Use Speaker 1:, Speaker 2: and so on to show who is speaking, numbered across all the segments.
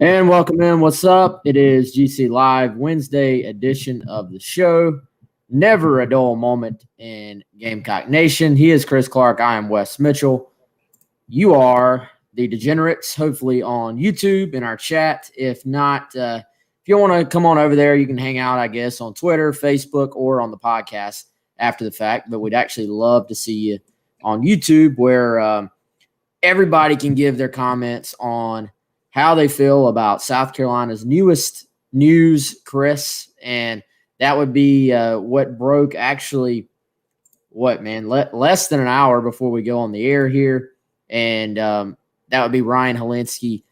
Speaker 1: And welcome in. What's up? It is GC Live Wednesday edition of the show. Never a dull moment in Gamecock Nation. He is Chris Clark. I am Wes Mitchell. You are the Degenerates, hopefully on YouTube in our chat. If not, if you want to come on over there, you can hang out, I guess, on Twitter, Facebook, or on the podcast after the fact. But we'd actually love to see you on YouTube where everybody can give their comments on how they feel about South Carolina's newest news, Chris. And that would be what broke actually, less than an hour before we go on the air here. And that would be Ryan Hilinski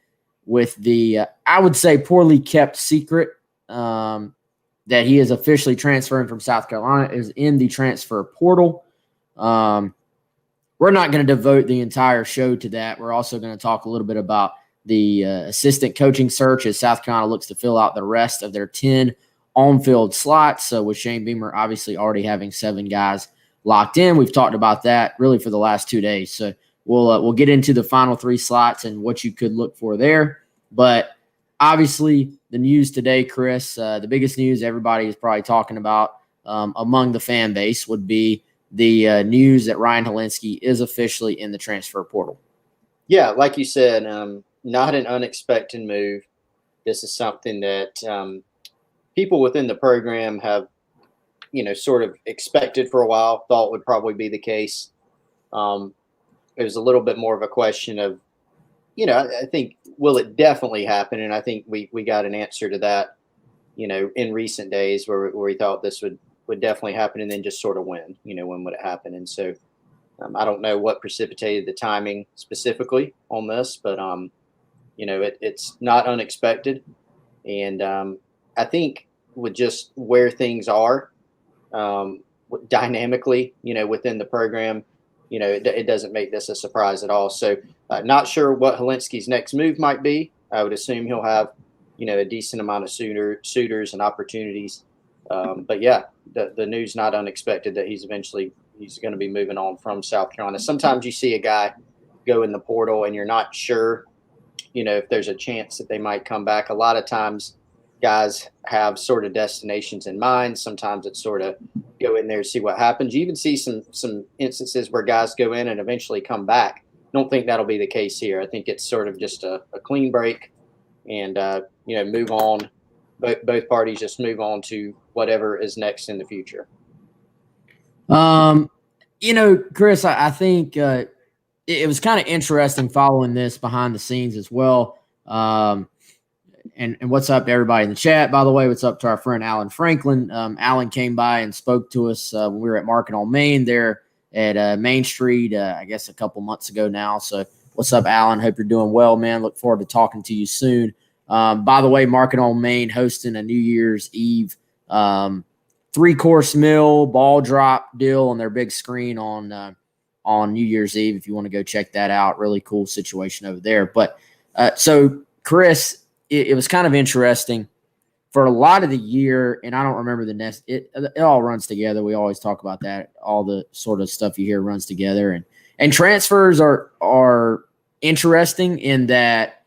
Speaker 1: with the, I would say, poorly kept secret that he is officially transferring from South Carolina, is in the transfer portal. We're not going to devote the entire show to that. We're also going to talk a little bit about the assistant coaching search as South Carolina looks to fill out the rest of their 10 on-field slots. So with Shane Beamer obviously already having 7 guys locked in, we've talked about that really for the last 2 days. So we'll get into the final 3 slots and what you could look for there. But obviously the news today, Chris, the biggest news everybody is probably talking about among the fan base would be the news that Ryan Hilinski is officially in the transfer portal.
Speaker 2: Yeah, like you said, not an unexpected move. This is something that people within the program have, sort of expected for a while, thought would probably be the case. It was a little bit more of a question of, I think, will it definitely happen? And I think we got an answer to that, in recent days where we thought this would definitely happen, and then just sort of when would it happen? And so I don't know what precipitated the timing specifically on this, but it's not unexpected. And I think with just where things are dynamically, within the program, it doesn't make this a surprise at all. So not sure what Hilinski's next move might be. I would assume he'll have, a decent amount of suitors and opportunities. But yeah, the news not unexpected that he's going to be moving on from South Carolina. Sometimes you see a guy go in the portal and you're not sure, if there's a chance that they might come back. A lot of times guys have sort of destinations in mind. Sometimes it's sort of go in there and see what happens. You even see some instances where guys go in and eventually come back. Don't think that'll be the case here. I think it's sort of just a clean break and, move on. Both parties just move on to whatever is next in the future.
Speaker 1: Chris, I think it was kind of interesting following this behind the scenes as well. And what's up to everybody in the chat, by the way? What's up to our friend Alan Franklin? Alan came by and spoke to us when we were at Market on Main there at Main Street, I guess a couple months ago now. So what's up, Alan? Hope you're doing well, man. Look forward to talking to you soon. By the way, Market on Main hosting a New Year's Eve 3-course meal, ball drop deal on their big screen on New Year's Eve. If you want to go check that out, really cool situation over there. But so Chris, it was kind of interesting for a lot of the year, and I don't remember the next. It all runs together. We always talk about that. All the sort of stuff you hear runs together, and transfers are interesting in that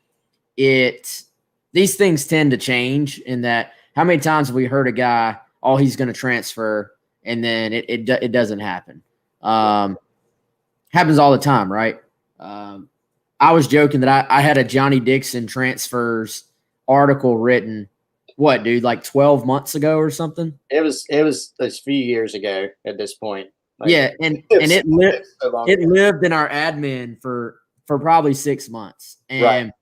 Speaker 1: these things tend to change. In that, how many times have we heard a guy, oh, he's going to transfer, and then it doesn't happen. Happens all the time, right? I was joking that I had a Johnny Dixon transfers article written, what, dude, like 12 months ago or something?
Speaker 2: It was a few years ago at this point.
Speaker 1: Yeah, and it lived in our admin for probably 6 months. And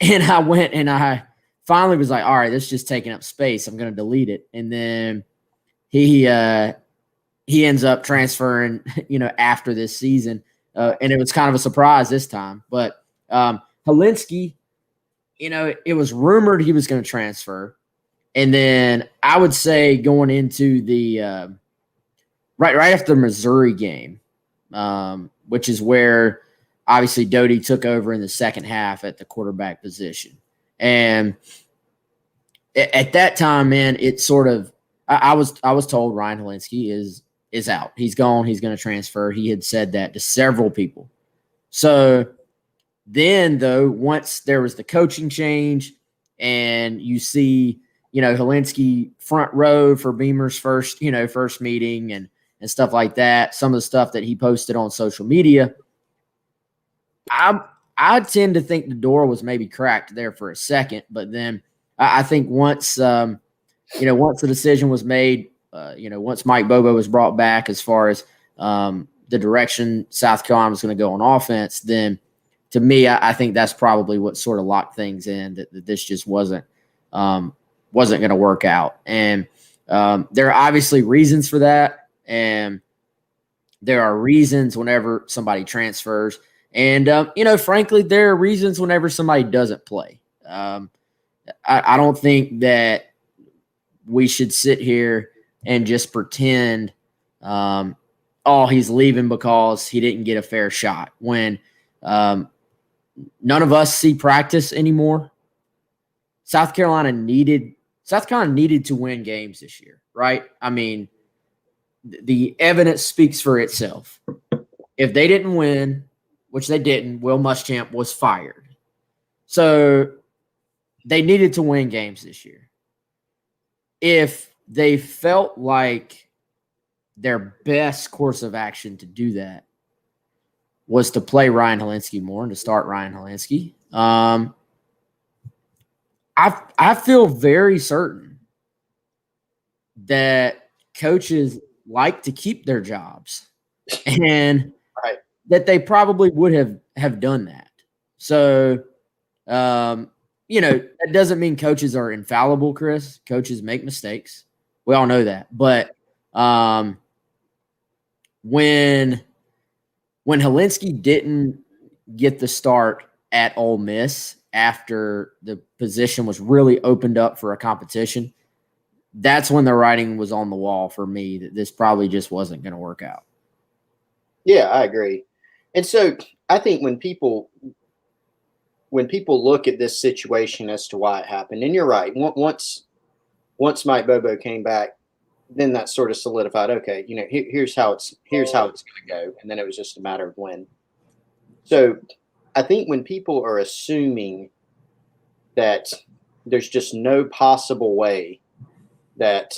Speaker 1: and I went and I finally was like, all right, this is just taking up space. I'm going to delete it. And then he ends up transferring, after this season. And it was kind of a surprise this time. But Hilinski, it was rumored he was going to transfer. And then I would say going into the right after the Missouri game, which is where obviously Doty took over in the second half at the quarterback position. And at that time, man, it sort of I was told Ryan Hilinski is out. He's gone. He's going to transfer. He had said that to several people. So Then, though, once there was the coaching change and you see, Hilinski front row for Beamer's first meeting and stuff like that, some of the stuff that he posted on social media, I tend to think the door was maybe cracked there for a second. But then I think once the decision was made, once Mike Bobo was brought back as far as the direction South Carolina was going to go on offense, then to me, I think that's probably what sort of locked things in, that this just wasn't going to work out. And there are obviously reasons for that. And there are reasons whenever somebody transfers. And, frankly, there are reasons whenever somebody doesn't play. I don't think that we should sit here and just pretend, he's leaving because he didn't get a fair shot, when none of us see practice anymore. South Carolina needed to win games this year, right? I mean, the evidence speaks for itself. If they didn't win, which they didn't, Will Muschamp was fired. So they needed to win games this year. If they felt like their best course of action to do that was to play Ryan Hilinski more and to start Ryan Hilinski, I feel very certain that coaches like to keep their jobs, and
Speaker 2: right,
Speaker 1: that they probably would have done that. So, that doesn't mean coaches are infallible, Chris. Coaches make mistakes. We all know that. But when Hilinski didn't get the start at Ole Miss after the position was really opened up for a competition, that's when the writing was on the wall for me that this probably just wasn't going to work out.
Speaker 2: Yeah, I agree. And so I think when people look at this situation as to why it happened, and you're right, once Mike Bobo came back, then that sort of solidified, okay, here's how it's going to go. And then it was just a matter of when. So I think when people are assuming that there's just no possible way that,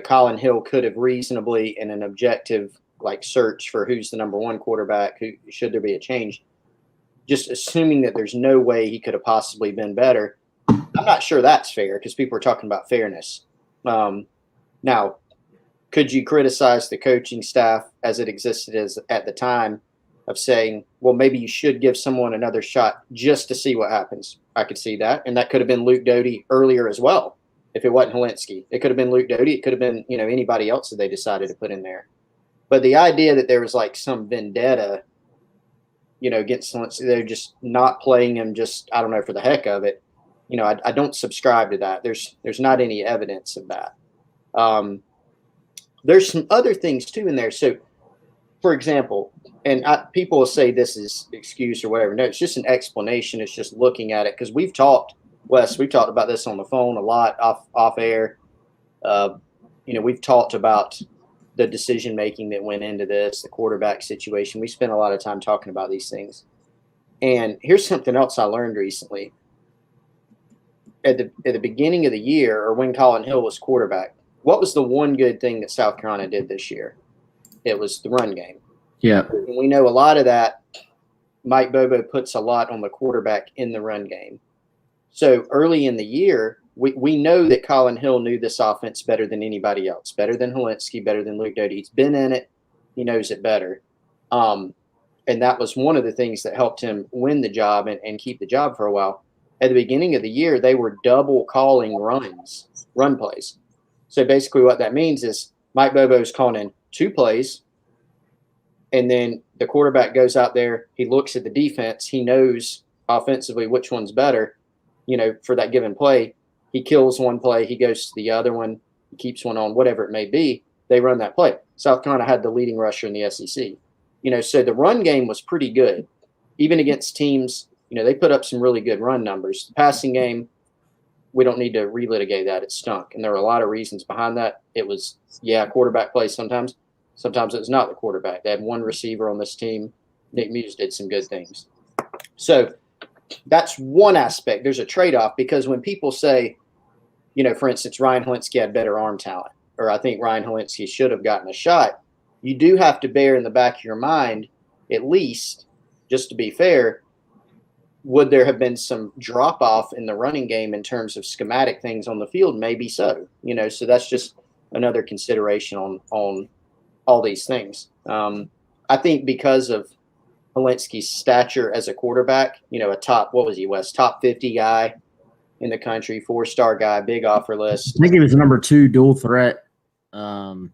Speaker 2: Colin Hill could have reasonably, in an objective search for who's the number one quarterback, who should there be a change, just assuming that there's no way he could have possibly been better, I'm not sure that's fair, because people are talking about fairness. Now, could you criticize the coaching staff as it existed at the time of saying, well, maybe you should give someone another shot just to see what happens? I could see that. And that could have been Luke Doty earlier as well. If it wasn't Hilinski, it could have been Luke Doty. It could have been, anybody else that they decided to put in there. But the idea that there was some vendetta, against Hilinski, they're just not playing him just, I don't know, for the heck of it. I don't subscribe to that. There's not any evidence of that. There's some other things too in there. So, for example, and people will say this is excuse or whatever. No, it's just an explanation. It's just looking at it, because we've talked about this on the phone a lot, off air. We've talked about the decision making that went into this, the quarterback situation. We spent a lot of time talking about these things. And here's something else I learned recently. At the beginning of the year, or when Colin Hill was quarterback, what was the one good thing that South Carolina did this year? It was the run game.
Speaker 1: Yeah.
Speaker 2: And we know a lot of that. Mike Bobo puts a lot on the quarterback in the run game. So early in the year, we know that Colin Hill knew this offense better than anybody else, better than Hilinski, better than Luke Doty. He's been in it. He knows it better. And that was one of the things that helped him win the job and keep the job for a while. At the beginning of the year, they were double calling run plays. So basically what that means is Mike Bobo is calling in 2 plays, and then the quarterback goes out there. He looks at the defense. He knows offensively which one's better, for that given play. He kills one play. He goes to the other one. He keeps one on, whatever it may be. They run that play. South Carolina had the leading rusher in the SEC. So the run game was pretty good, even against teams. They put up some really good run numbers. The passing game, we don't need to relitigate that. It stunk. And there were a lot of reasons behind that. It was, quarterback play sometimes. Sometimes it was not the quarterback. They had one receiver on this team. Nick Muse did some good things. So that's one aspect. There's a trade-off because when people say, for instance, Ryan Hilinski had better arm talent, or I think Ryan Hilinski should have gotten a shot, you do have to bear in the back of your mind, at least, just to be fair, would there have been some drop-off in the running game in terms of schematic things on the field? Maybe so. So that's just another consideration on all these things. I think because of Hilinski's stature as a quarterback, a top, what was he, Wes? Top 50 guy in the country, 4-star guy, big offer list.
Speaker 1: I think he was number 2 dual threat, not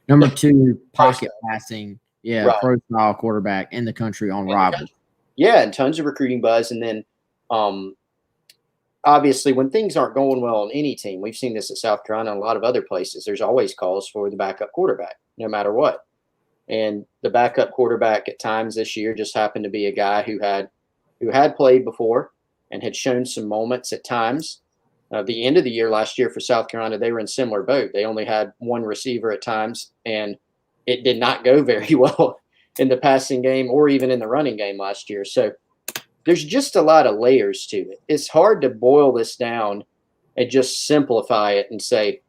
Speaker 1: number 2 pocket passing,
Speaker 2: Right.
Speaker 1: pro-style quarterback in the country on Rivals.
Speaker 2: Yeah, and tons of recruiting buzz. And then obviously when things aren't going well on any team, we've seen this at South Carolina and a lot of other places, there's always calls for the backup quarterback, no matter what. And the backup quarterback at times this year just happened to be a guy who had played before and had shown some moments at times. The end of the year last year for South Carolina, they were in similar boat. They only had one receiver at times, and it did not go very well in the passing game or even in the running game last year. So there's just a lot of layers to it. It's hard to boil this down and just simplify it and say,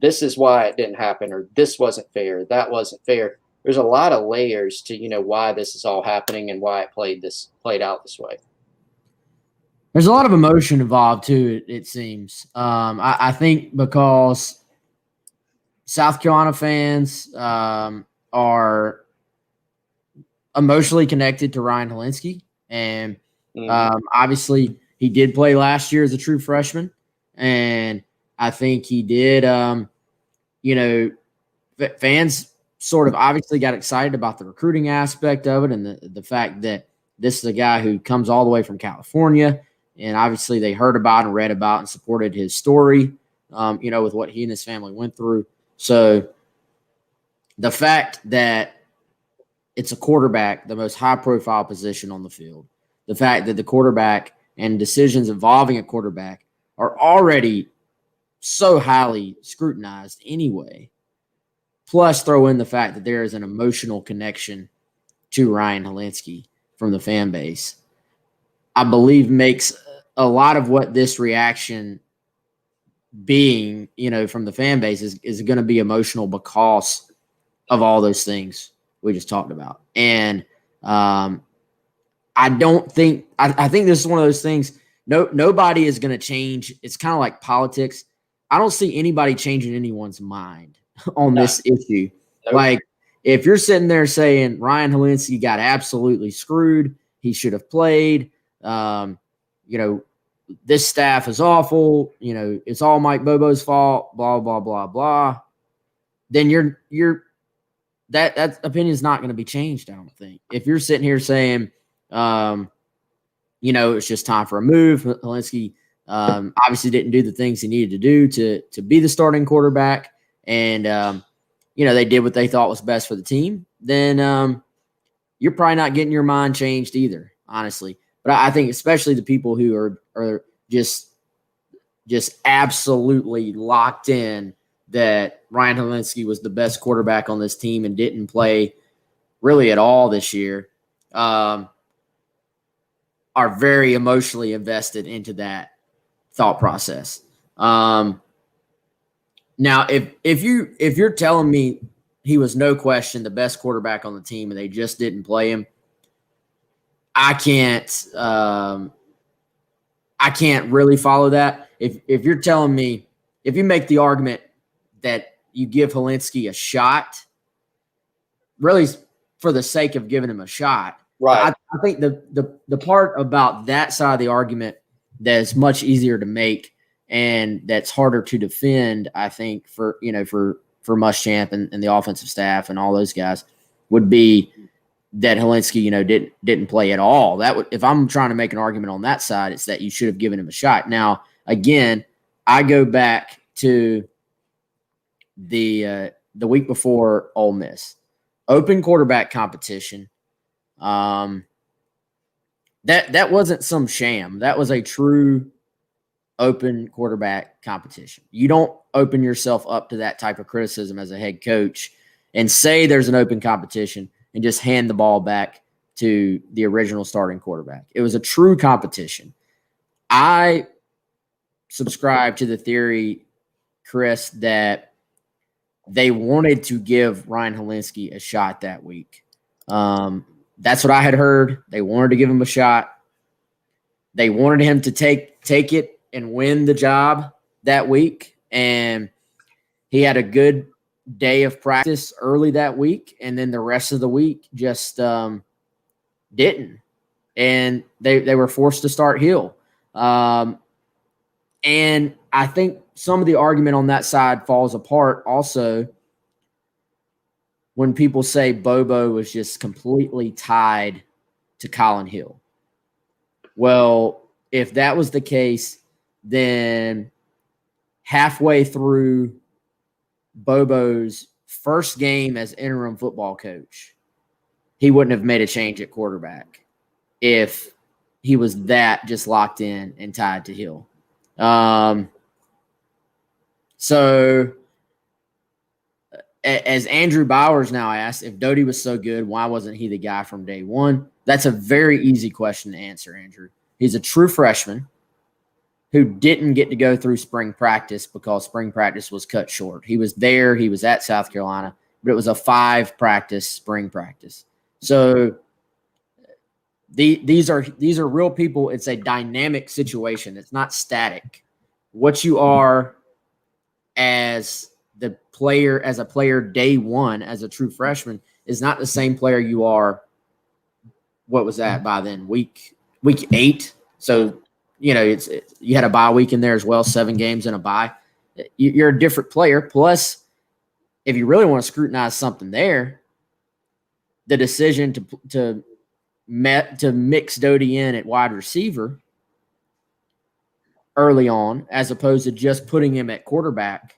Speaker 2: this is why it didn't happen, or this wasn't fair, that wasn't fair. There's a lot of layers to, why this is all happening and why it played out this way.
Speaker 1: There's a lot of emotion involved too, it seems. I think because South Carolina fans are emotionally connected to Ryan Hilinski. And obviously he did play last year as a true freshman. And I think he did, fans sort of obviously got excited about the recruiting aspect of it and the fact that this is a guy who comes all the way from California. And obviously they heard about and read about and supported his story, with what he and his family went through. So the fact that it's a quarterback, the most high-profile position on the field, the fact that the quarterback and decisions involving a quarterback are already so highly scrutinized anyway, plus throw in the fact that there is an emotional connection to Ryan Hilinski from the fan base, I believe makes a lot of what this reaction being, from the fan base is going to be emotional because of all those things we just talked about. And I think this is one of those things. Nobody is going to change. It's kind of like politics. I don't see anybody changing anyone's mind on this issue.
Speaker 2: Nope.
Speaker 1: Like if you're sitting there saying Ryan Hilinski got absolutely screwed, he should have played, this staff is awful, it's all Mike Bobo's fault, blah, blah, blah, blah, then that opinion is not going to be changed, I don't think. If you're sitting here saying, it's just time for a move, Hilinski obviously didn't do the things he needed to do to be the starting quarterback, and they did what they thought was best for the team, then you're probably not getting your mind changed either, honestly. But I think especially the people who are just absolutely locked in that Ryan Hilinski was the best quarterback on this team and didn't play really at all this year, are very emotionally invested into that thought process. Now, if you're telling me he was no question the best quarterback on the team and they just didn't play him, I can't really follow that. If you're telling me, if you make the argument that you give Hilinski a shot, really for the sake of giving him a shot,
Speaker 2: right?
Speaker 1: I think the part about that side of the argument that is much easier to make and that's harder to defend, I think, for Muschamp and the offensive staff and all those guys, would be that Hilinski, didn't play at all. That would, if I'm trying to make an argument on that side, it's that you should have given him a shot. Now, again, I go back to the week before Ole Miss, open quarterback competition. That wasn't some sham. That was a true open quarterback competition. You don't open yourself up to that type of criticism as a head coach and say there's an open competition and just hand the ball back to the original starting quarterback. It was a true competition. I subscribe to the theory, Chris, that they wanted to give Ryan Hilinski a shot that week. That's what I had heard. They wanted to give him a shot. They wanted him to take it and win the job that week. And he had a good day of practice early that week. And then the rest of the week just didn't. And they were forced to start Hill. And I think some of the argument on that side falls apart also when people say Bobo was just completely tied to Colin Hill. Well, if that was the case, then halfway through Bobo's first game as interim football coach, he wouldn't have made a change at quarterback if he was that just locked in and tied to Hill. So as Andrew Bowers now asked, if Doty was so good, why wasn't he the guy from day one? That's a very easy question to answer, Andrew. He's a true freshman who didn't get to go through spring practice because spring practice was cut short. He was there. He was at South Carolina, but it was a 5-practice spring practice. So these are real people. It's a dynamic situation. It's not static. What you are as a player day one, as a true freshman, is not the same player you are. What was that by then? Week 8. So, you had a bye week in there as well, 7 games in a bye. You're a different player. Plus, if you really want to scrutinize something there, the decision to mix Doty in at wide receiver early on, as opposed to just putting him at quarterback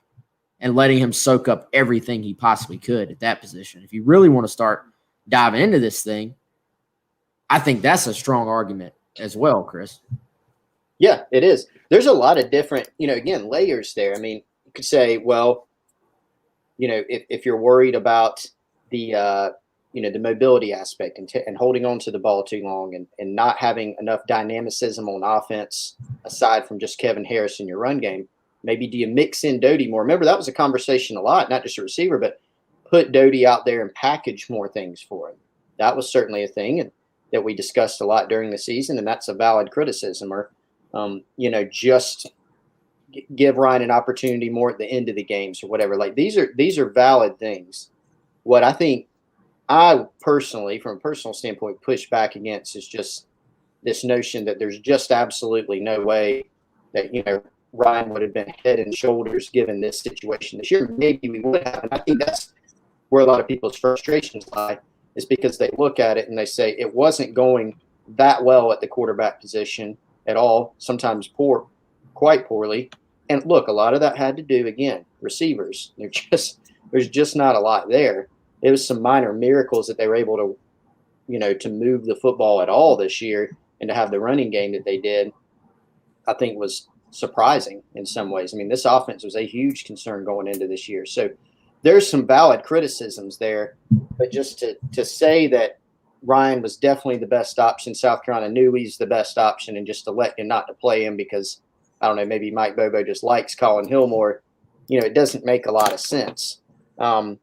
Speaker 1: and letting him soak up everything he possibly could at that position. If you really want to start diving into this thing, I think that's a strong argument as well, Chris.
Speaker 2: Yeah, it is. There's a lot of different, again, layers there. I mean, you could say, well, if you're worried about the mobility aspect and holding on to the ball too long and not having enough dynamicism on offense, aside from just Kevin Harris in your run game, maybe do you mix in Doty more? Remember, that was a conversation a lot, not just a receiver, but put Doty out there and package more things for him. That was certainly a thing and that we discussed a lot during the season, and that's a valid criticism. Or, just give Ryan an opportunity more at the end of the games or whatever. Like these are valid things. What I think I personally, from a personal standpoint, push back against is just this notion that there's just absolutely no way that, Ryan would have been head and shoulders given this situation this year. Maybe we would have. And I think that's where a lot of people's frustrations lie, is because they look at it and they say it wasn't going that well at the quarterback position at all, sometimes quite poorly. And look, a lot of that had to do, again, receivers. There's just not a lot there. It was some minor miracles that they were able to, to move the football at all this year and to have the running game that they did, I think was surprising in some ways. I mean, this offense was a huge concern going into this year. So there's some valid criticisms there, but just to say that Ryan was definitely the best option, South Carolina knew he's the best option, and just to let him not to play him because, I don't know, maybe Mike Bobo just likes Colin Hill more, it doesn't make a lot of sense. And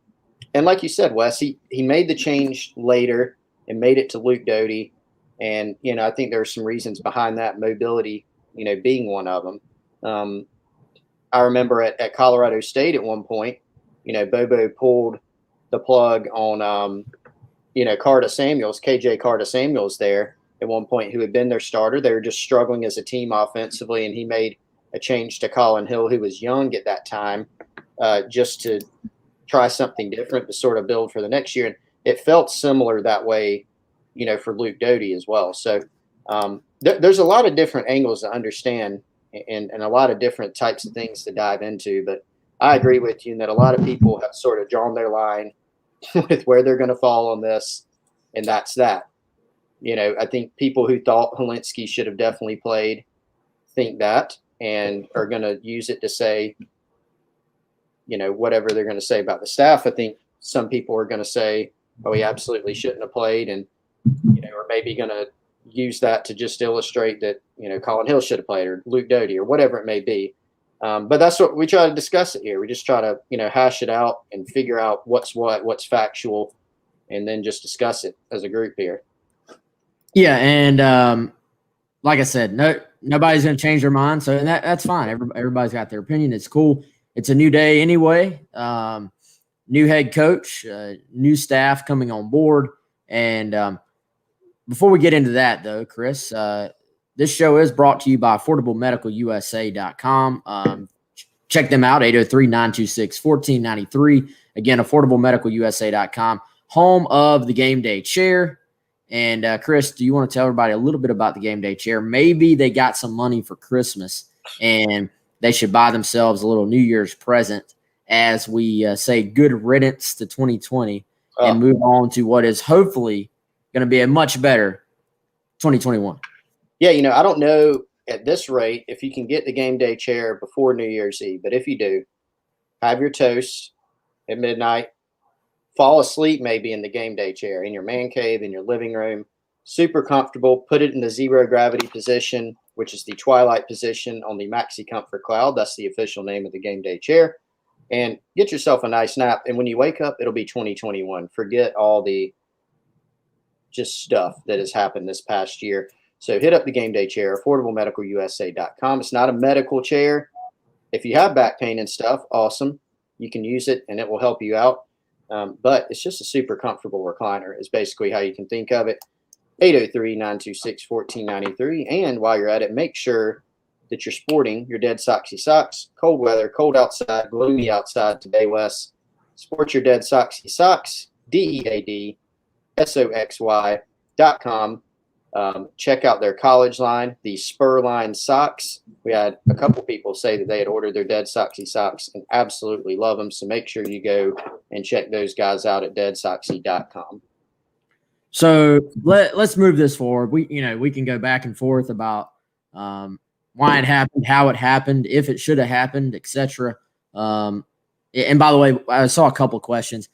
Speaker 2: like you said, Wes, he made the change later and made it to Luke Doty. And, I think there are some reasons behind that, mobility, being one of them. I remember at Colorado State at one point, Bobo pulled the plug on, KJ Carter Samuels there at one point, who had been their starter. They were just struggling as a team offensively, and he made a change to Colin Hill, who was young at that time, just to try something different to sort of build for the next year. And it felt similar that way, for Luke Doty as well. So there's a lot of different angles to understand and a lot of different types of things to dive into. But I agree with you in that a lot of people have sort of drawn their line with where they're going to fall on this, and that's that. I think people who thought Hilinski should have definitely played think that and are going to use it to say, whatever they're going to say about the staff. I think some people are going to say, oh, he absolutely shouldn't have played, and maybe going to use that to just illustrate that, Colin Hill should have played, or Luke Doty, or whatever it may be. But that's what we try to discuss it here. We just try to, hash it out and figure out what's factual, and then just discuss it as a group here.
Speaker 1: Yeah, and like I said, nobody's going to change their mind, so that's fine. Everybody's got their opinion. It's cool. It's a new day anyway. New head coach, new staff coming on board, and before we get into that, though, Chris, this show is brought to you by AffordableMedicalUSA.com. Check them out, 803-926-1493. Again, AffordableMedicalUSA.com, home of the Game Day Chair. And, Chris, do you want to tell everybody a little bit about the Game Day Chair? Maybe they got some money for Christmas, and they should buy themselves a little New Year's present as we say good riddance to 2020 and move on to what is hopefully going to be a much better 2021.
Speaker 2: Yeah, I don't know at this rate if you can get the Game Day Chair before New Year's Eve, but if you do, have your toast at midnight, fall asleep maybe in the Game Day Chair in your man cave, in your living room, super comfortable. Put it in the zero gravity position, which is the twilight position on the Maxi Comfort Cloud. That's the official name of the Game Day Chair. And get yourself a nice nap. And when you wake up, it'll be 2021. Forget all the just stuff that has happened this past year. So hit up the Game Day Chair, AffordableMedicalUSA.com. It's not a medical chair. If you have back pain and stuff, awesome. You can use it and it will help you out. But it's just a super comfortable recliner is basically how you can think of it. 803-926-1493. And while you're at it, make sure that you're sporting your Dead Soxy socks. Cold weather, cold outside, gloomy outside today, Wes. Sport your Dead Soxy socks, DeadSoxy.com. Check out their college line, the Spur Line socks. We had a couple people say that they had ordered their Dead Soxy socks and absolutely love them. So make sure you go and check those guys out at DeadSoxy.com.
Speaker 1: So let's move this forward. We can go back and forth about why it happened, how it happened, if it should have happened, etc. And by the way, I saw a couple questions.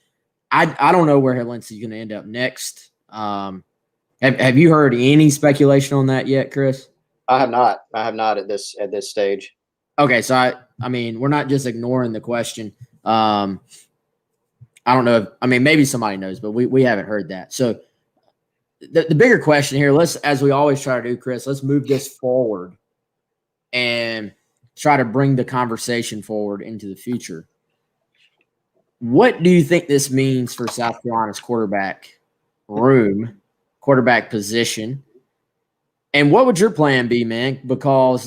Speaker 1: I don't know where Hilinski is going to end up next. Have you heard any speculation on that yet, Chris?
Speaker 2: I have not. I have not at this stage.
Speaker 1: Okay, so I mean, we're not just ignoring the question. I don't know. Maybe somebody knows, but we haven't heard that. So the bigger question here, as we always try to do, Chris, let's move this forward and try to bring the conversation forward into the future. What do you think this means for South Carolina's quarterback room, quarterback position? And what would your plan be, man? Because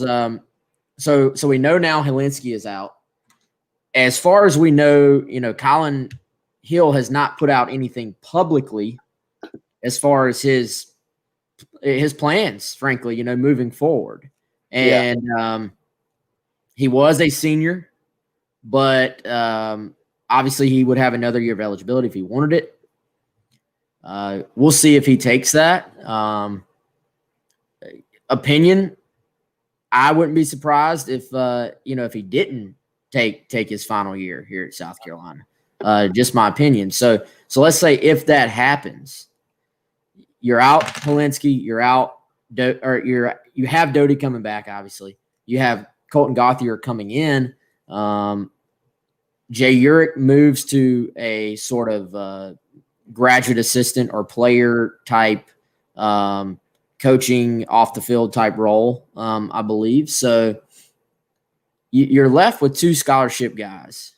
Speaker 1: so we know now Hilinski is out. As far as we know, Colin Hill has not put out anything publicly as far as his plans, frankly, moving forward. And he was a senior, but obviously he would have another year of eligibility if he wanted it. We'll see if he takes that. Opinion, I wouldn't be surprised if if he didn't take his final year here at South Carolina. Just my opinion. So let's say if that happens, you're out Hilinski, you're out, you have Doty coming back. Obviously, you have Colton Gauthier coming in. Jay Urich moves to a sort of graduate assistant or player type coaching off the field type role, I believe. So you're left with two scholarship guys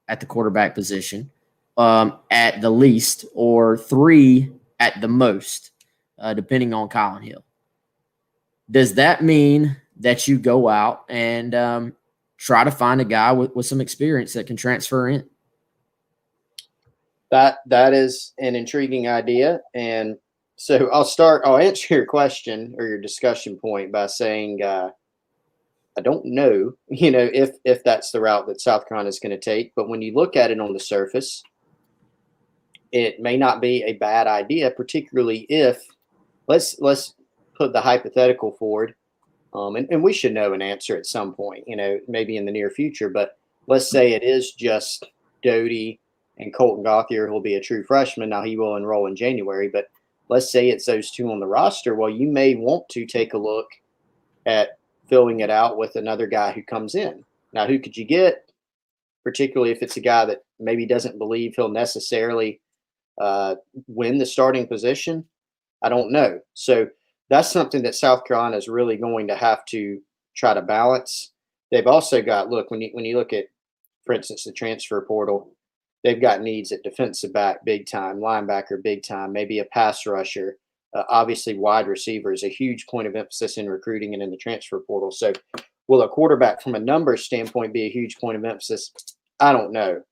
Speaker 1: at the quarterback position at the least, or three at the most, depending on Colin Hill. Does that mean that you go out and try to find a guy with some experience that can transfer in?
Speaker 2: That is an intriguing idea. And so I'll answer your question or your discussion point by saying I don't know, if that's the route that South Carolina is going to take. But when you look at it on the surface, it may not be a bad idea, particularly if let's put the hypothetical forward. And we should know an answer at some point, maybe in the near future. But let's say it is just Doty and Colton Gauthier, who'll be a true freshman. Now he will enroll in January, but let's say it's those two on the roster. Well, you may want to take a look at filling it out with another guy who comes in. Now, who could you get? Particularly if it's a guy that maybe doesn't believe he'll necessarily win the starting position. I don't know. So that's something that South Carolina is really going to have to try to balance. They've also got, look, when you look at, for instance, the transfer portal, they've got needs at defensive back big time, linebacker big time, maybe a pass rusher. Obviously, wide receiver is a huge point of emphasis in recruiting and in the transfer portal. So will a quarterback from a numbers standpoint be a huge point of emphasis? I don't know.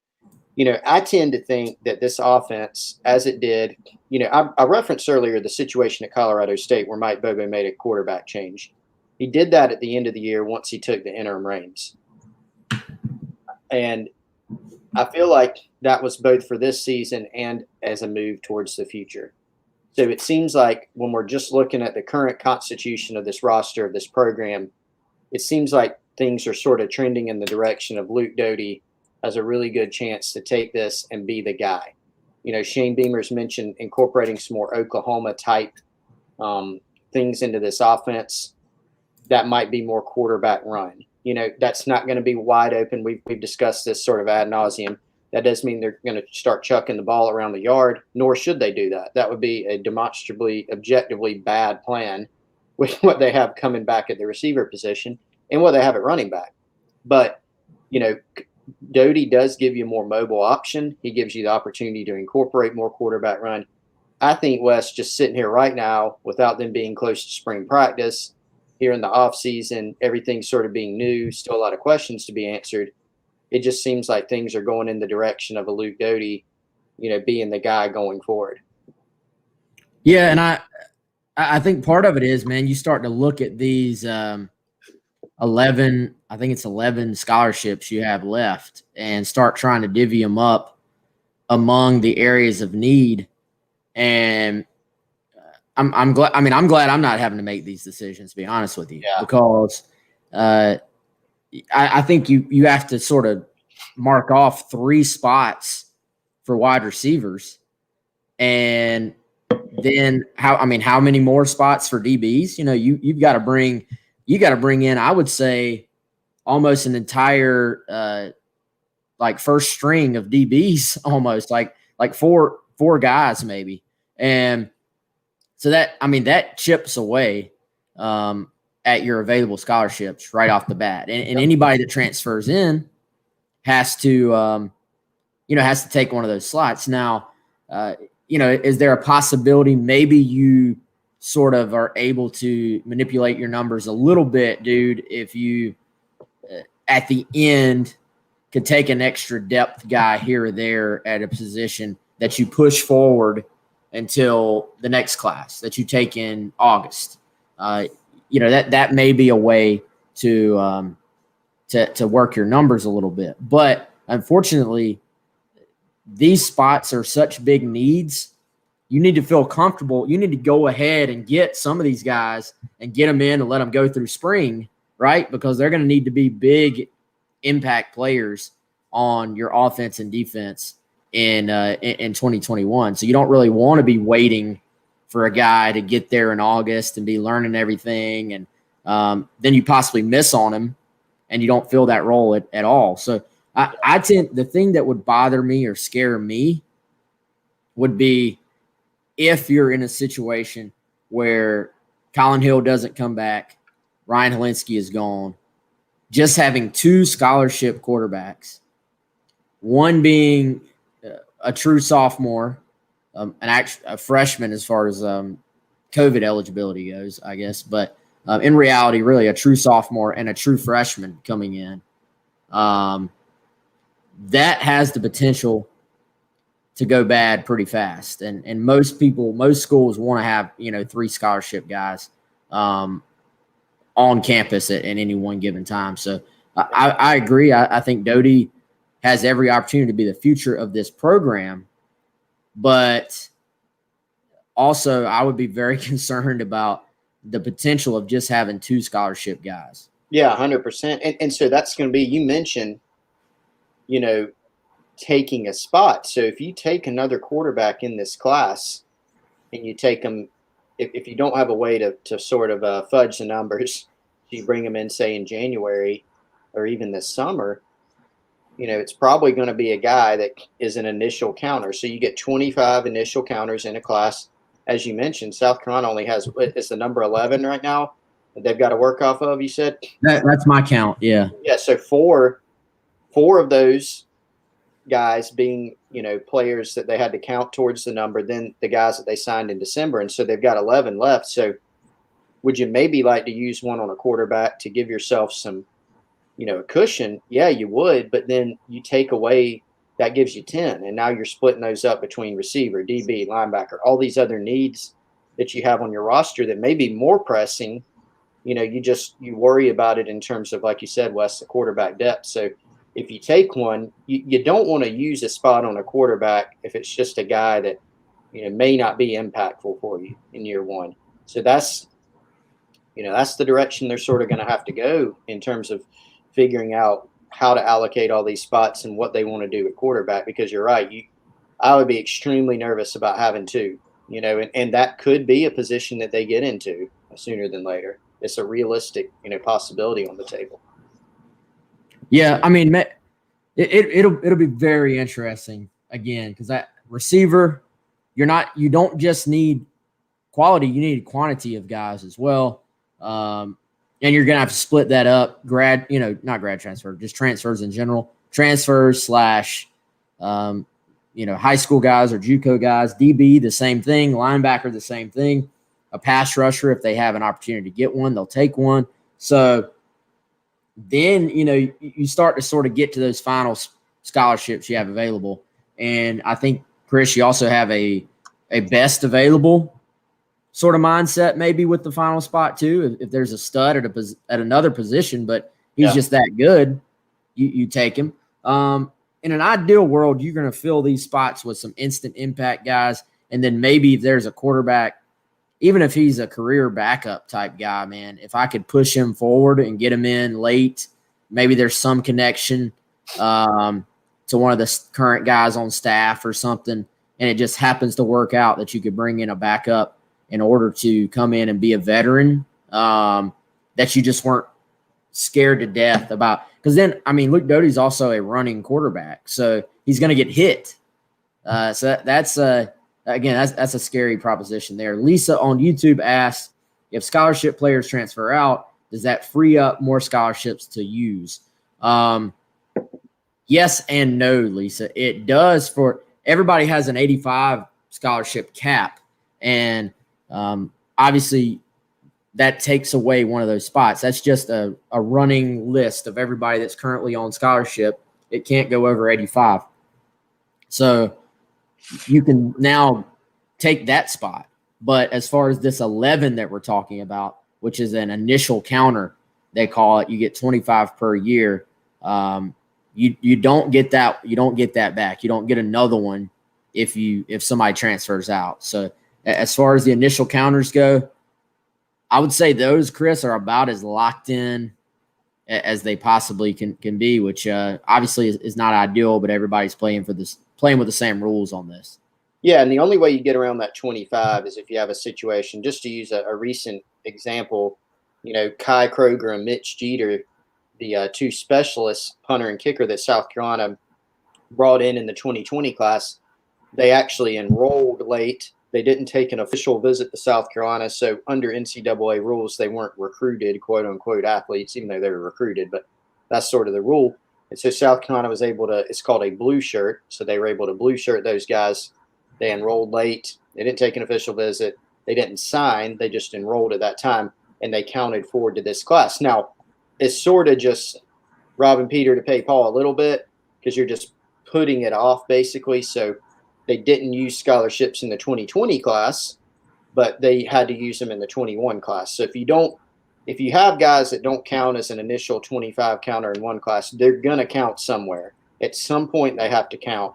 Speaker 2: I tend to think that this offense, as it did, I referenced earlier the situation at Colorado State where Mike Bobo made a quarterback change. He did that at the end of the year once he took the interim reins. And I feel like that was both for this season and as a move towards the future. So it seems like when we're just looking at the current constitution of this roster, of this program, it seems like things are sort of trending in the direction of Luke Doty has a really good chance to take this and be the guy. Shane Beamer's mentioned incorporating some more Oklahoma type things into this offense that might be more quarterback run. That's not going to be wide open. We've discussed this sort of ad nauseum. That doesn't mean they're going to start chucking the ball around the yard, nor should they do that. That would be a demonstrably, objectively bad plan with what they have coming back at the receiver position and what they have at running back. But, Doty does give you a more mobile option. He gives you the opportunity to incorporate more quarterback run. I think Wes, just sitting here right now, without them being close to spring practice, here in the off season, everything sort of being new, still a lot of questions to be answered. It just seems like things are going in the direction of a Luke Doty, being the guy going forward.
Speaker 1: Yeah, and I think part of it is, man, you start to look at these 11 scholarships you have left and start trying to divvy them up among the areas of need. And I'm glad. I'm glad I'm not having to make these decisions, to be honest with you, because I think you have to sort of mark off 3 spots for wide receivers, and then how many more spots for DBs? You've got to bring in, I would say, almost an entire first string of DBs, almost like four guys maybe, and so that chips away at your available scholarships right off the bat. And anybody that transfers in has to take one of those slots. Now, is there a possibility maybe you sort of are able to manipulate your numbers a little bit, dude, if you at the end could take an extra depth guy here or there at a position that you push forward until the next class that you take in August? That may be a way to work your numbers a little bit. But unfortunately, these spots are such big needs. You need to feel comfortable. You need to go ahead and get some of these guys and get them in and let them go through spring, right? Because they're going to need to be big impact players on your offense and defense in 2021. So you don't really want to be waiting for a guy to get there in August and be learning everything, and then you possibly miss on him and you don't fill that role at all. So I tend, the thing that would bother me or scare me would be if you're in a situation where Colin Hill doesn't come back, Ryan Hilinski is gone, just having 2 scholarship quarterbacks, one being a true sophomore, a freshman as far as COVID eligibility goes, I guess. But in reality, really a true sophomore and a true freshman coming in. That has the potential to go bad pretty fast. And most schools want to have, 3 scholarship guys on campus at any one given time. So I agree. I think Doty has every opportunity to be the future of this program, but also I would be very concerned about the potential of just having 2 scholarship guys.
Speaker 2: Yeah, 100%. And so that's going to be, you mentioned, taking a spot. So if you take another quarterback in this class, and you take them, if you don't have a way to sort of fudge the numbers, you bring them in, say, in January or even this summer, it's probably going to be a guy that is an initial counter. So you get 25 initial counters in a class. As you mentioned, South Carolina only has, it's the number 11 right now that they've got to work off of, you said?
Speaker 1: That's my count, yeah.
Speaker 2: Yeah, so four of those guys being, players that they had to count towards the number, then the guys that they signed in December. And so they've got 11 left. So would you maybe like to use one on a quarterback to give yourself some, a cushion? Yeah, you would, but then you take away, that gives you 10. And now you're splitting those up between receiver, DB, linebacker, all these other needs that you have on your roster that may be more pressing. You worry about it in terms of, like you said, Wes, the quarterback depth. So if you take one, you don't want to use a spot on a quarterback if it's just a guy that, may not be impactful for you in year one. So that's the direction they're sort of going to have to go in terms of figuring out how to allocate all these spots and what they want to do at quarterback, because you're right. I would be extremely nervous about having two, and that could be a position that they get into sooner than later. It's a realistic, possibility on the table.
Speaker 1: Yeah, I mean, it'll be very interesting again, because that receiver, you don't just need quality, you need quantity of guys as well. And you're gonna have to split that up. Not grad transfer, just transfers in general. Transfers / high school guys or JUCO guys. DB, the same thing. Linebacker, the same thing. A pass rusher, if they have an opportunity to get one, they'll take one. So then, you start to sort of get to those final scholarships you have available. And I think, Chris, you also have a best available sort of mindset maybe with the final spot too. If there's a stud at another position, but he's just that good, you take him. In an ideal world, you're going to fill these spots with some instant impact guys. And then maybe if there's a quarterback, even if he's a career backup type guy, man, if I could push him forward and get him in late, maybe there's some connection to one of the current guys on staff or something, and it just happens to work out that you could bring in a backup in order to come in and be a veteran, that you just weren't scared to death about. Because then, I mean, Luke Doty's also a running quarterback, so he's going to get hit. So that's a scary proposition there. Lisa on YouTube asks, if scholarship players transfer out, does that free up more scholarships to use? Yes and no, Lisa. It does. For everybody has an 85 scholarship cap, and obviously that takes away one of those spots. That's just a running list of everybody that's currently on scholarship. It can't go over 85. So you can now take that spot. But as far as this 11 that we're talking about, which is an initial counter, they call it, you get 25 per year. You don't get that. You don't get that back. You don't get another one if somebody transfers out. So as far as the initial counters go, I would say those, Chris, are about as locked in as they possibly can be, which obviously is not ideal, but everybody's playing with the same rules on this.
Speaker 2: Yeah, and the only way you get around that 25 is if you have a situation, just to use a recent example, Kai Kroger and Mitch Jeter, the two specialists, punter and kicker that South Carolina brought in the 2020 class, they actually enrolled late. They didn't take an official visit to South Carolina, so under NCAA rules, they weren't recruited, quote-unquote, athletes, even though they were recruited, but that's sort of the rule. And so South Carolina was able to – it's called a blue shirt, so they were able to blue shirt those guys. They enrolled late. They didn't take an official visit. They didn't sign. They just enrolled at that time, and they counted forward to this class. Now, it's sort of just robbing Peter to pay Paul a little bit, because you're just putting it off basically. So they didn't use scholarships in the 2020 class, but they had to use them in the 21 class. So if you have guys that don't count as an initial 25 counter in one class, they're going to count somewhere. At some point they have to count.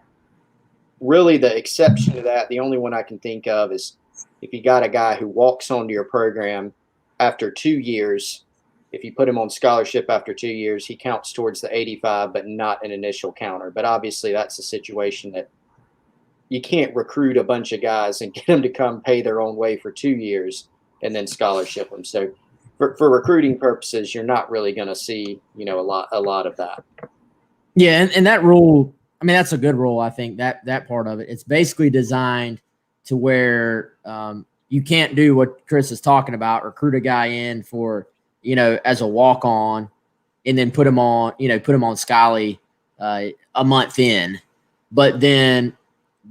Speaker 2: Really, the exception to that, the only one I can think of, is if you got a guy who walks onto your program after 2 years. If you put him on scholarship after 2 years, he counts towards the 85, but not an initial counter. But obviously that's a situation that, you can't recruit a bunch of guys and get them to come pay their own way for 2 years and then scholarship them. So for recruiting purposes, you're not really going to see, a lot of that.
Speaker 1: Yeah. And that rule, I mean, that's a good rule. I think that part of it, it's basically designed to where you can't do what Chris is talking about, recruit a guy in for, as a walk-on and then put him on Scully a month in. But then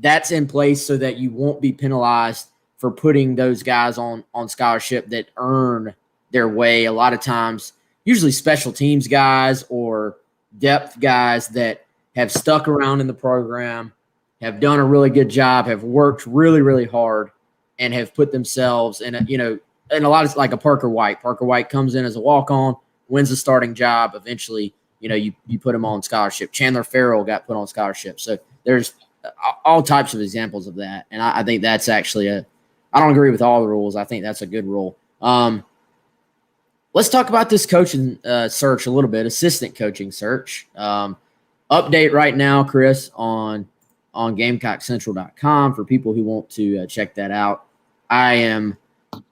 Speaker 1: that's in place so that you won't be penalized for putting those guys on scholarship that earn their way. A lot of times, usually special teams guys or depth guys that have stuck around in the program, have done a really good job, have worked really, really hard, and have put themselves in a lot of, like a Parker White. Parker White comes in as a walk-on, wins a starting job. Eventually, you put him on scholarship. Chandler Farrell got put on scholarship. So there's all types of examples of that. And I think that's actually I don't agree with all the rules. I think that's a good rule. Let's talk about this coaching search a little bit, assistant coaching search. Update right now, Chris, on GamecockCentral.com for people who want to check that out. I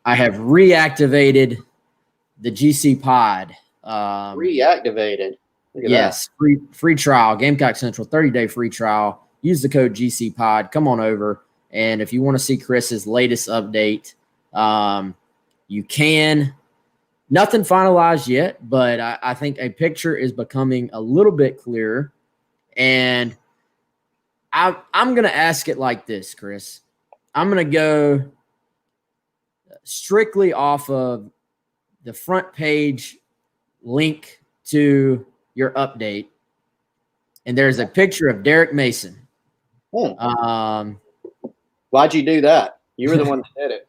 Speaker 1: have reactivated the GC Pod.
Speaker 2: Reactivated?
Speaker 1: Yes, free trial. Gamecock Central, 30-day free trial. Use the code GC Pod. Come on over. And if you want to see Chris's latest update, you can. Nothing finalized yet, but I think a picture is becoming a little bit clearer. And I'm going to ask it like this, Chris. I'm going to go strictly off of the front page link to your update. And there's a picture of Derek Mason.
Speaker 2: Why'd you do that? You were the one that did it.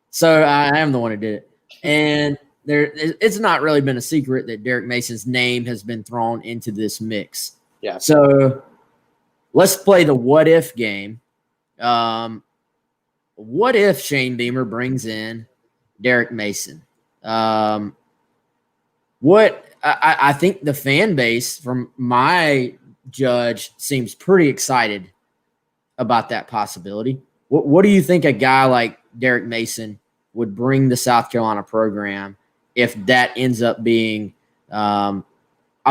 Speaker 1: So I am the one who did it. And it's not really been a secret that Derek Mason's name has been thrown into this mix.
Speaker 2: Yeah.
Speaker 1: So let's play the what if game. What if Shane Beamer brings in Derek Mason? I think the fan base, from my judge, seems pretty excited about that possibility. What do you think a guy like Derek Mason would bring the South Carolina program if that ends up being, I'll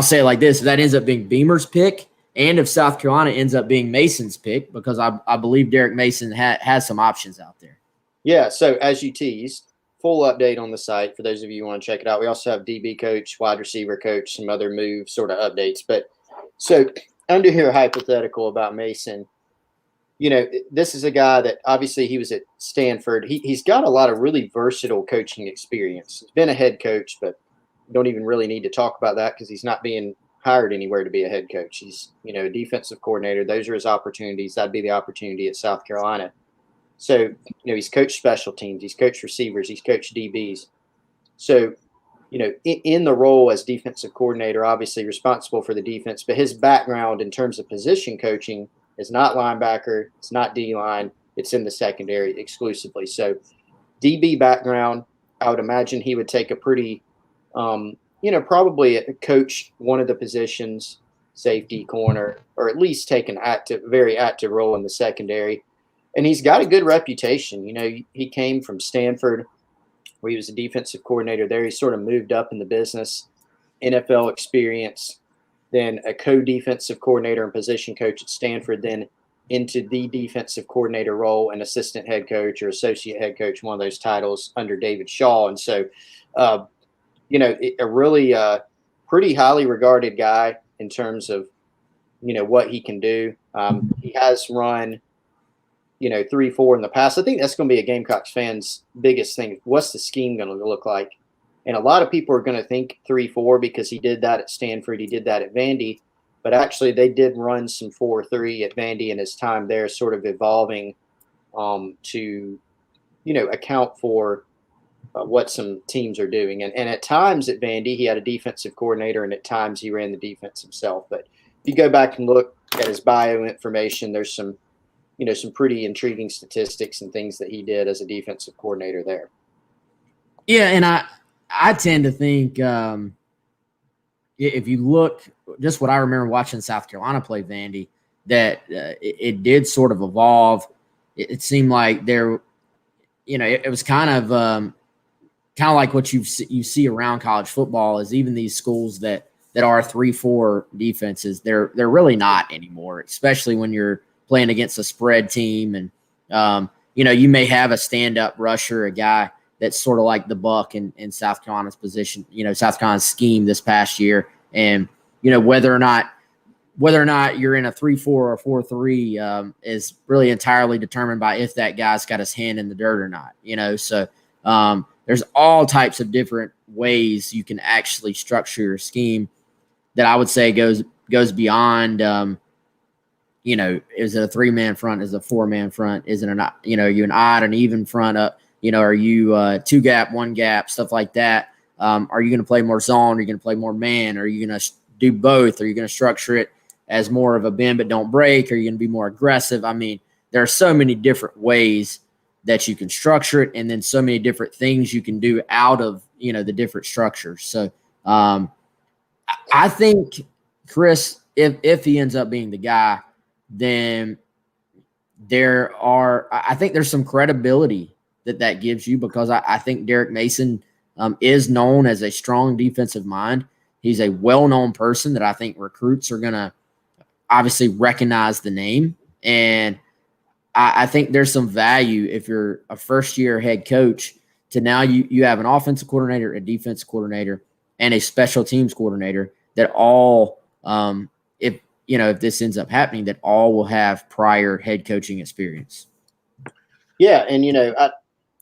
Speaker 1: say it like this, if that ends up being Beamer's pick, and if South Carolina ends up being Mason's pick, because I believe Derek Mason has some options out there.
Speaker 2: Yeah, so as you teased, full update on the site for those of you who want to check it out. We also have DB coach, wide receiver coach, some other move sort of updates. But so under here, hypothetical about Mason, this is a guy that obviously he was at Stanford. He's got a lot of really versatile coaching experience. He's been a head coach, but don't even really need to talk about that because he's not being hired anywhere to be a head coach. He's, a defensive coordinator. Those are his opportunities. That'd be the opportunity at South Carolina. So, he's coached special teams. He's coached receivers. He's coached DBs. So, in the role as defensive coordinator, obviously responsible for the defense, but his background in terms of position coaching is not linebacker. It's not D-line. It's in the secondary exclusively. So DB background, I would imagine he would take a pretty, probably coach one of the positions, safety, corner, or at least take an very active role in the secondary. And he's got a good reputation. He came from Stanford, where he was a defensive coordinator there. He sort of moved up in the business, NFL experience, then a co-defensive coordinator and position coach at Stanford, then into the defensive coordinator role and assistant head coach or associate head coach, one of those titles under David Shaw. And so, a really pretty highly regarded guy in terms of, what he can do. He has run, 3-4 in the past. I think that's going to be a Gamecocks fan's biggest thing. What's the scheme going to look like? And a lot of people are going to think 3-4 because he did that at Stanford. He did that at Vandy. But actually, they did run some 4-3 at Vandy in his time there, sort of evolving to, account for what some teams are doing. And at times at Vandy, he had a defensive coordinator, and at times he ran the defense himself. But if you go back and look at his bio information, there's some pretty intriguing statistics and things that he did as a defensive coordinator there.
Speaker 1: Yeah, and I tend to think if you look, just what I remember watching South Carolina play Vandy, that it did sort of evolve. It seemed like there, it was kind of like what you see around college football is even these schools that are 3-4 defenses, they're really not anymore, especially when you're playing against a spread team. And, you may have a stand-up rusher, a guy that's sort of like the Buck in South Carolina's position, South Carolina's scheme this past year. And, whether or not you're in a 3-4 or 4-3 is really entirely determined by if that guy's got his hand in the dirt or not, So there's all types of different ways you can actually structure your scheme that I would say goes beyond, is it a 3-man front? Is it a 4-man front? Is it are you an odd and even front up? Are you 2 gap, 1 gap, stuff like that? Are you going to play more zone? Are you going to play more man? Are you going to do both? Are you going to structure it as more of a bend but don't break? Are you going to be more aggressive? I mean, there are so many different ways that you can structure it, and then so many different things you can do out of, the different structures. So I think, Chris, if he ends up being the guy, then I think there's some credibility that gives you, because I think Derek Mason is known as a strong defensive mind. He's a well-known person that I think recruits are going to obviously recognize the name. And I think there's some value if you're a first-year head coach to now you have an offensive coordinator, a defensive coordinator, and a special teams coordinator that all, if this ends up happening, that all will have prior head coaching experience.
Speaker 2: Yeah, and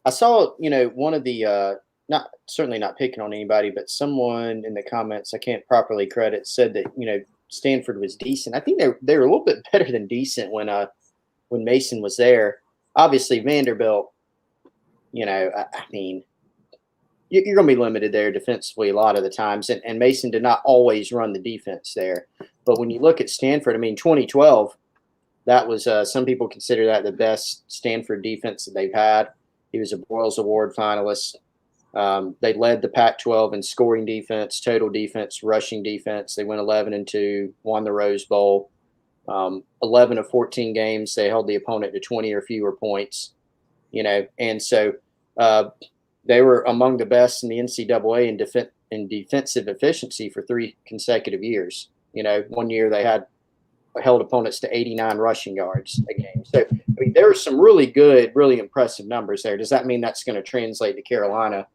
Speaker 2: I saw one of the certainly not picking on anybody, but someone in the comments I can't properly credit said that Stanford was decent. I think they were a little bit better than decent when Mason was there. Obviously Vanderbilt, I mean, you're going to be limited there defensively a lot of the times, and Mason did not always run the defense there. But when you look at Stanford, I mean, 2012, that was some people consider that the best Stanford defense that they've had. He was a Boyles Award finalist. They led the Pac-12 in scoring defense, total defense, rushing defense. They went 11-2, won the Rose Bowl. 11 of 14 games, they held the opponent to 20 or fewer points. And so they were among the best in the NCAA in defensive efficiency for 3 consecutive years. 1 year they had held opponents to 89 rushing yards a game. So, I mean, there are some really good, really impressive numbers there. Does that mean that's going to translate to Carolina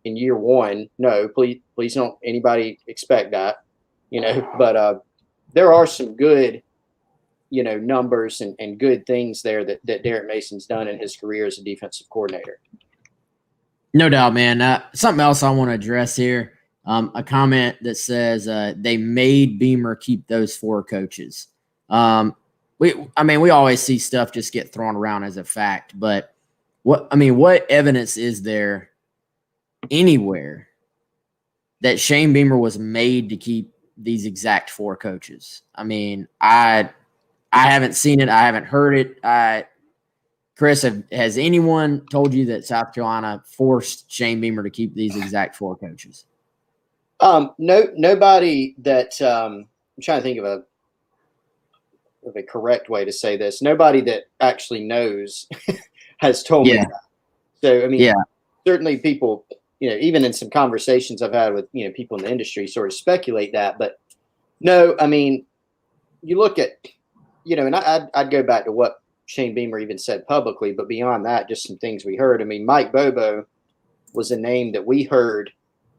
Speaker 2: in year 1? No, please don't anybody expect that, but there are some good, numbers and good things there that Derek Mason's done in his career as a defensive coordinator.
Speaker 1: No doubt, man. Something else I want to address here. A comment that says they made Beamer keep those 4 coaches. We always see stuff just get thrown around as a fact, but what evidence is there anywhere that Shane Beamer was made to keep these exact 4 coaches? I mean, I haven't seen it. I haven't heard it. Chris, has anyone told you that South Carolina forced Shane Beamer to keep these exact 4 coaches?
Speaker 2: No, nobody that I'm trying to think of a correct way to say this. Nobody that actually knows has told me that. So, I mean, certainly people, even in some conversations I've had with, people in the industry sort of speculate that. But no, I mean, you look at, and I'd go back to what Shane Beamer even said publicly, but beyond that, just some things we heard. I mean, Mike Bobo was a name that we heard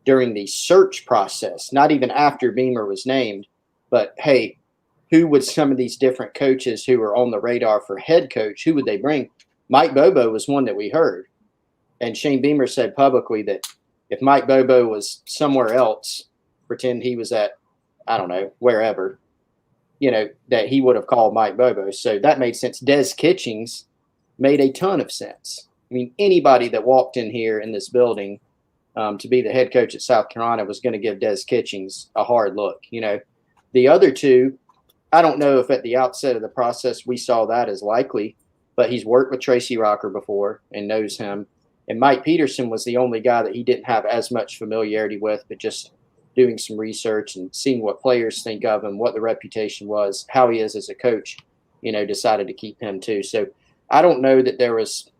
Speaker 2: during the search process, not even after Beamer was named, but hey, who would some of these different coaches who were on the radar for head coach, who would they bring? Mike Bobo was one that we heard. And Shane Beamer said publicly that if Mike Bobo was somewhere else, pretend he was at, I don't know, wherever, that he would have called Mike Bobo. So that made sense. Des Kitchings made a ton of sense. I mean, anybody that walked in here in this building to be the head coach at South Carolina was going to give Des Kitchings a hard look. The other 2, I don't know if at the outset of the process we saw that as likely, but he's worked with Tracy Rocker before and knows him. And Mike Peterson was the only guy that he didn't have as much familiarity with, but just doing some research and seeing what players think of him, what the reputation was, how he is as a coach. decided to keep him too. So I don't know that there was.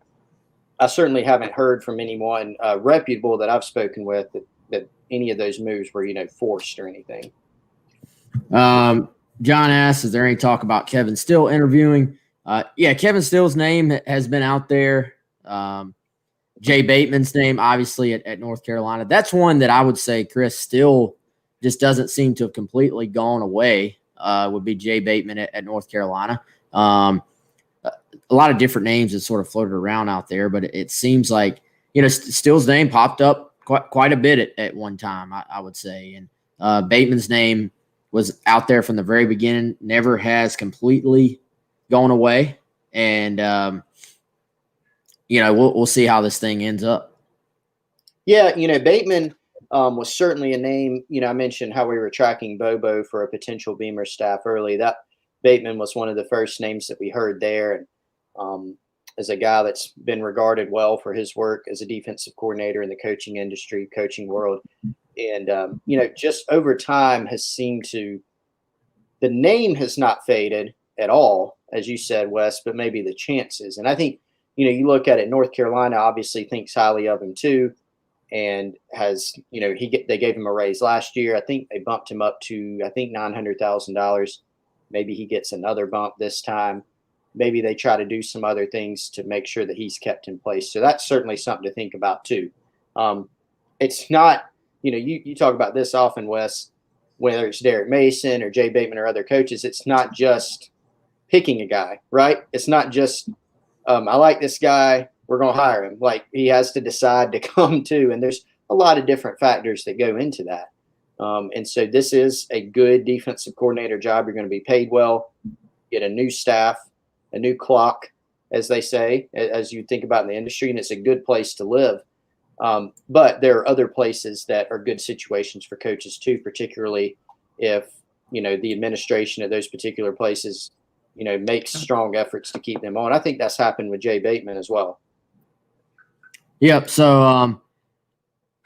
Speaker 2: I certainly haven't heard from anyone reputable that I've spoken with that any of those moves were forced or anything.
Speaker 1: John asks, is there any talk about Kevin Steele interviewing? Yeah, Kevin Steele's name has been out there. Jay Bateman's name, obviously, at North Carolina. That's one that I would say, Chris, still just doesn't seem to have completely gone away, would be Jay Bateman at North Carolina. A lot of different names that sort of floated around out there, but it seems like, Steele's name popped up quite a bit at one time, I would say. And Bateman's name was out there from the very beginning, never has completely gone away. And, we'll see how this thing ends up.
Speaker 2: Yeah, Bateman was certainly a name. I mentioned how we were tracking Bobo for a potential Beamer staff early. That Bateman was one of the first names that we heard there. And as a guy that's been regarded well for his work as a defensive coordinator in the coaching industry, coaching world. And, just over time has seemed to – the name has not faded at all, as you said, Wes, but maybe the chances. And I think, you look at it, North Carolina obviously thinks highly of him too, and has, they gave him a raise last year. I think they bumped him up to, $900,000. Maybe he gets another bump this time. Maybe they try to do some other things to make sure that he's kept in place. So that's certainly something to think about too. It's not, you talk about this often, Wes, whether it's Derek Mason or Jay Bateman or other coaches, it's not just picking a guy, right? It's not just, I like this guy, we're going to hire him. Like, he has to decide to come too. And there's a lot of different factors that go into that. And so this is a good defensive coordinator job. You're going to be paid well, get a new staff, a new clock, as they say, as you think about in the industry, and it's a good place to live. But there are other places that are good situations for coaches too, particularly if, the administration of those particular places, makes strong efforts to keep them on. I think that's happened with Jay Bateman as well.
Speaker 1: Yep. So, all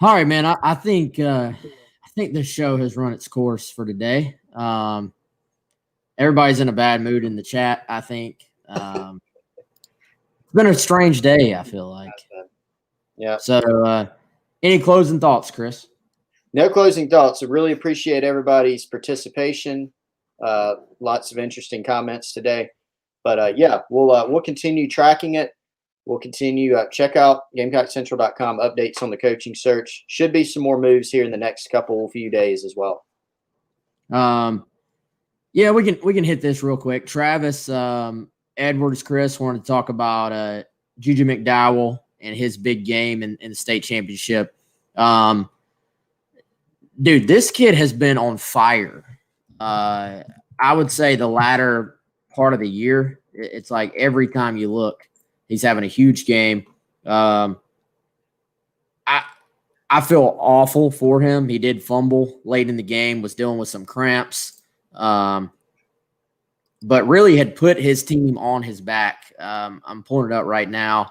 Speaker 1: right, man, I think this show has run its course for today. Everybody's in a bad mood in the chat, I think. It's been a strange day, I feel like.
Speaker 2: Yeah.
Speaker 1: So, any closing thoughts, Chris?
Speaker 2: No closing thoughts. I really appreciate everybody's participation. Lots of interesting comments today. But, we'll continue tracking it. We'll continue. Check out GamecockCentral.com updates on the coaching search. Should be some more moves here in the next few days as well.
Speaker 1: Yeah, we can hit this real quick. Travis Edwards, Chris, wanted to talk about Juju McDowell and his big game in the state championship. Dude, this kid has been on fire. I would say the latter part of the year, it's like every time you look, he's having a huge game. I feel awful for him. He did fumble late in the game, was dealing with some cramps, but really had put his team on his back. I'm pulling it up right now.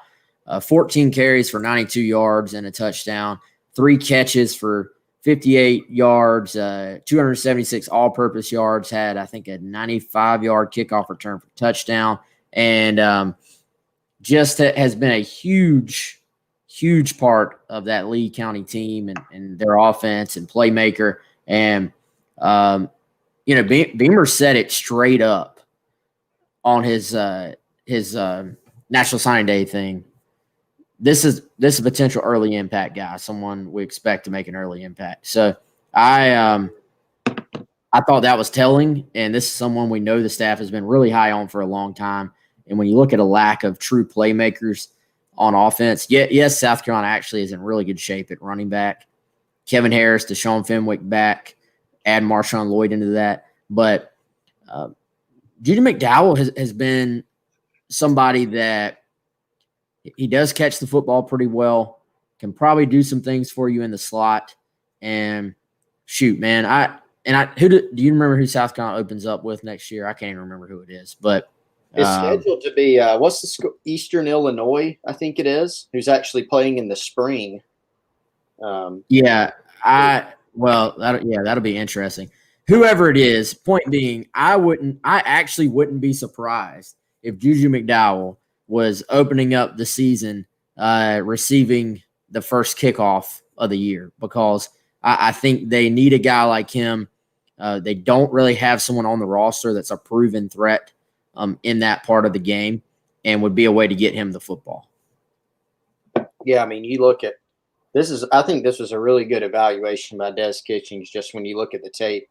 Speaker 1: 14 carries for 92 yards and a touchdown, 3 catches for 58 yards, 276 all-purpose yards, had, I think, a 95-yard kickoff return for touchdown, and just has been a huge part of that Lee County team and their offense and playmaker. And, Beamer said it straight up on his National Signing Day thing. This is a potential early impact guy, someone we expect to make an early impact. So I thought that was telling, and this is someone we know the staff has been really high on for a long time. And when you look at a lack of true playmakers on offense, yes, South Carolina actually is in really good shape at running back. Kevin Harris, Deshaun Fenwick back, add Marshawn Lloyd into that. But Juju McDowell has been somebody that he does catch the football pretty well, can probably do some things for you in the slot. And shoot, man, do you remember who South Carolina opens up with next year? I can't even remember who it is, but
Speaker 2: it's scheduled to be what's the school? Eastern Illinois, I think it is, who's actually playing in the spring.
Speaker 1: That'll be interesting. whoever it is, point being, I actually wouldn't be surprised if Juju McDowell was opening up the season receiving the first kickoff of the year, because I think they need a guy like him. They don't really have someone on the roster that's a proven threat in that part of the game, and would be a way to get him the football.
Speaker 2: Yeah, I mean, you look at this. I think this was a really good evaluation by Des Kitchings. Just when you look at the tape,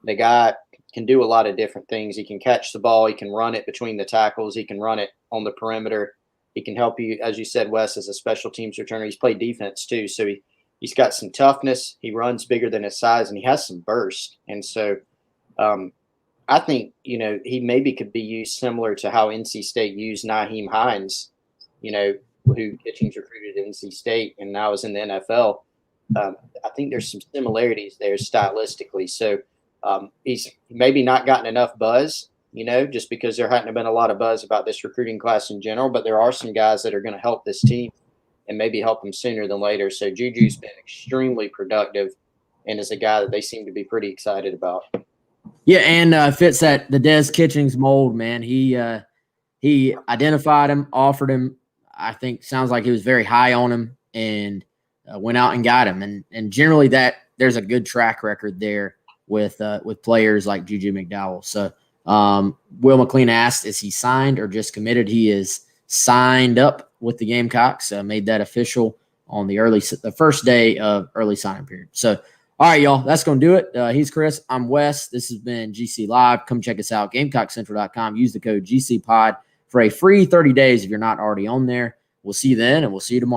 Speaker 2: the guy can do a lot of different things. He can catch the ball. He can run it between the tackles. He can run it on the perimeter. He can help you, as you said, Wes, as a special teams returner. He's played defense too, so he's got some toughness. He runs bigger than his size, and he has some burst. And so I think, he maybe could be used similar to how NC State used Nyheim Hines, who Kitchings recruited at NC State and now is in the NFL. I think there's some similarities there stylistically. So he's maybe not gotten enough buzz, just because there hadn't been a lot of buzz about this recruiting class in general. But there are some guys that are going to help this team and maybe help them sooner than later. So Juju's been extremely productive and is a guy that they seem to be pretty excited about.
Speaker 1: Yeah, and fits the Des Kitchings mold, man. He identified him, offered him. I think sounds like he was very high on him, and went out and got him. And generally that there's a good track record there with players like Juju McDowell. So Will McLean asked, is he signed or just committed? He is signed up with the Gamecocks. Made that official on the first day of early signing period. So, all right, y'all, that's going to do it. He's Chris. I'm Wes. This has been GC Live. Come check us out, GamecockCentral.com. Use the code GCPod for a free 30 days if you're not already on there. We'll see you then, and we'll see you tomorrow.